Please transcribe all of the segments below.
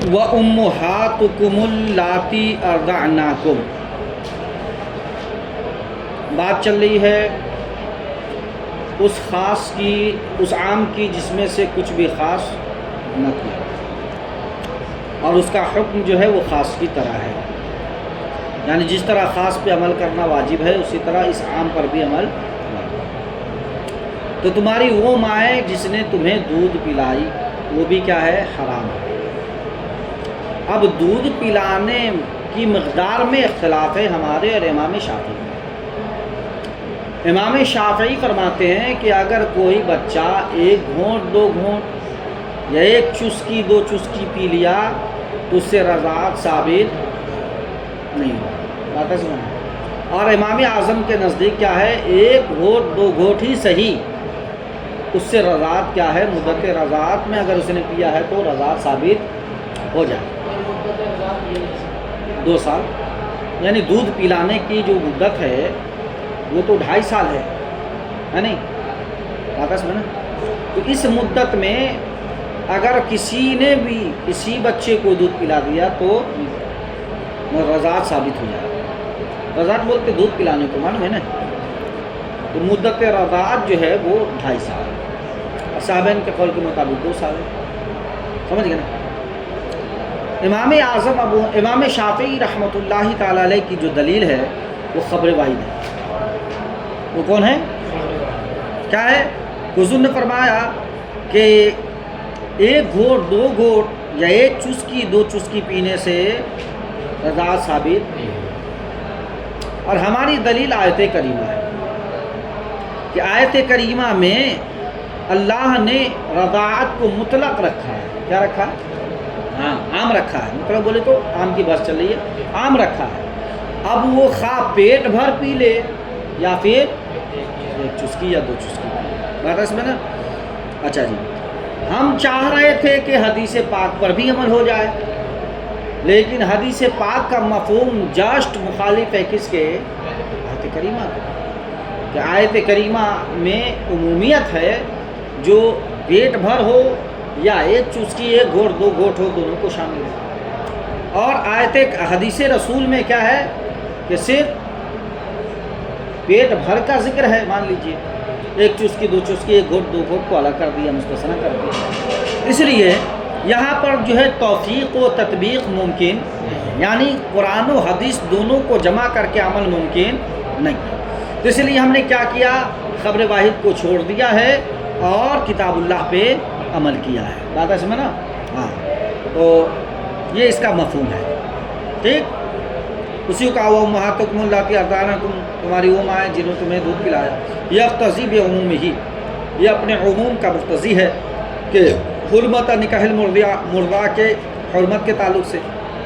وَأُمُّهَاتُكُمُ اللَّاتِي أَرْضَعْنَاكُمْ، بات چل رہی ہے اس خاص کی، اس عام کی جس میں سے کچھ بھی خاص نہ کیا، اور اس کا حکم جو ہے وہ خاص کی طرح ہے، یعنی جس طرح خاص پہ عمل کرنا واجب ہے اسی طرح اس عام پر بھی عمل واجب ہے۔ تو تمہاری وہ مائیں جس نے تمہیں دودھ پلائی وہ بھی کیا ہے؟ حرام ہے۔ اب دودھ پلانے کی مقدار میں اختلاف ہے ہمارے اور امام شافعی میں۔ امام شافعی فرماتے ہیں کہ اگر کوئی بچہ 1 گھونٹ 2 گھونٹ یا 1 چسکی 2 چسکی پی لیا تو اس سے رضاعت ثابت نہیں ہو، بات ہے سمجھنا۔ اور امام اعظم کے نزدیک کیا ہے؟ 1 گھونٹ 2 گھونٹ ہی صحیح، اس سے رضاعت کیا ہے؟ مدت رضاعت میں اگر اس نے پیا ہے تو رضاعت ثابت ہو جائے 2 سال، یعنی دودھ پلانے کی جو مدت ہے وہ تو 2.5 سال ہے نہیں؟ بات ہے سمجھنا۔ تو اس مدت میں اگر کسی نے بھی کسی بچے کو دودھ پلا دیا تو رضاعت ثابت ہو جائے۔ رضاعت بولتے دودھ پلانے کو معلوم ہے نا، تو مدت رضاعت جو ہے وہ 2.5 سال ہے، اور صحابین کے قول کے مطابق 2 سال ہے، سمجھ گئے نا۔ امام شافعی رحمۃ اللہ تعالی علیہ کی جو دلیل ہے وہ خبر واحد ہے۔ وہ کون ہے؟ کیا ہے؟ حضور نے فرمایا کہ 1 گھونٹ 2 گھونٹ یا 1 چسکی 2 چسکی پینے سے رضاعت ثابت نہیں ہے۔ اور ہماری دلیل آیت کریمہ ہے کہ آیت کریمہ میں اللہ نے رضاعت کو مطلق رکھا ہے۔ کیا رکھا ہے؟ ہاں، عام رکھا ہے۔ مطلب بولے تو عام کی بات چل رہی ہے، عام رکھا ہے۔ اب وہ خواہ پیٹ بھر پی لے یا پھر 1 چسکی یا 2 چسکی، بات اس میں نا۔ اچھا جی، ہم چاہ رہے تھے کہ حدیث پاک پر بھی عمل ہو جائے، لیکن حدیث پاک کا مفہوم جسٹ مخالف ہے کس کے؟ آیت کریمہ کا، کہ آیت کریمہ میں عمومیت ہے، جو پیٹ بھر ہو یا 1 چسکی 1 گھونٹ 2 گھونٹ ہو دونوں کو شامل ہے۔ اور حدیث رسول میں کیا ہے کہ صرف پیٹ بھر کا ذکر ہے، مان لیجئے 1 چسکی 2 چسکی 1 گھونٹ 2 گھونٹ کو الگ کر دیا، مستثنی کر دیا۔ اس لیے یہاں پر جو ہے توفیق و تطبیق ممکن، یعنی قرآن و حدیث دونوں کو جمع کر کے عمل ممکن نہیں۔ تو اس لیے ہم نے کیا کیا؟ خبر واحد کو چھوڑ دیا ہے اور کتاب اللہ پہ عمل کیا ہے، بات ہے سمجھنا۔ ہاں، تو یہ اس کا مفہوم ہے، ٹھیک۔ اسی کا وہ امہاتکم اللاتی ارضعنکم، تمہاری وہ مائیں جنہوں نے تمہیں دودھ پلایا، یقتضی بعمومہ، یہ اپنے عموم کا مقتضی ہے کہ حرمت نکاح المرضع کے حرمت کے تعلق سے۔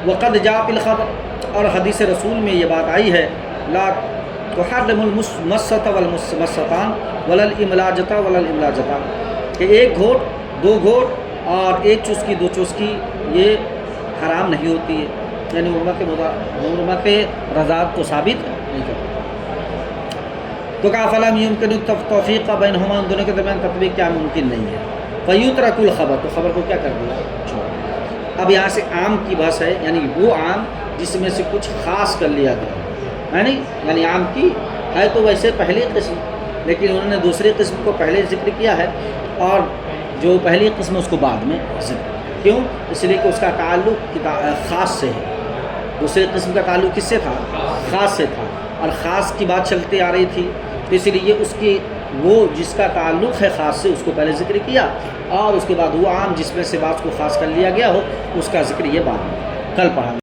وقد جاء فی الخبر، اور حدیث رسول میں یہ بات آئی ہے، لا تحرم المسۃ والمستان ولا الاملاجۃ ولا الاملاجتان، کہ 1 گھونٹ 2 گھونٹ اور 1 چسکی 2 چسکی یہ حرام نہیں ہوتی ہے، یعنی حرمت رضاعت کو ثابت نہیں کرتی۔ تو کہا فلم یمکن التوفیق بینہما، ان دونوں کے درمیان تطبیق کیا ممکن نہیں ہے۔ فیترک الخبر، تو خبر کو کیا کر دیا؟ چھوڑ۔ اب یہاں سے عام کی بحث ہے، یعنی وہ عام جس میں سے کچھ خاص کر لیا گیا ہے، یعنی عام کی ہے تو ویسے پہلی قسم، لیکن انہوں نے دوسری قسم کو پہلے ذکر کیا ہے اور جو پہلی قسم اس کو بعد میں ذکر۔ کیوں؟ اس لیے کہ اس کا تعلق خاص سے ہے، دوسری قسم کا تعلق کس سے تھا؟ خاص سے تھا، اور خاص کی بات چلتی آ رہی تھی، تو اس لیے اس کی وہ جس کا تعلق ہے خاص سے اس کو پہلے ذکر کیا، اور اس کے بعد وہ عام جس میں سے بات کو خاص کر لیا گیا ہو اس کا ذکر یہ بعد میں کل پڑھا۔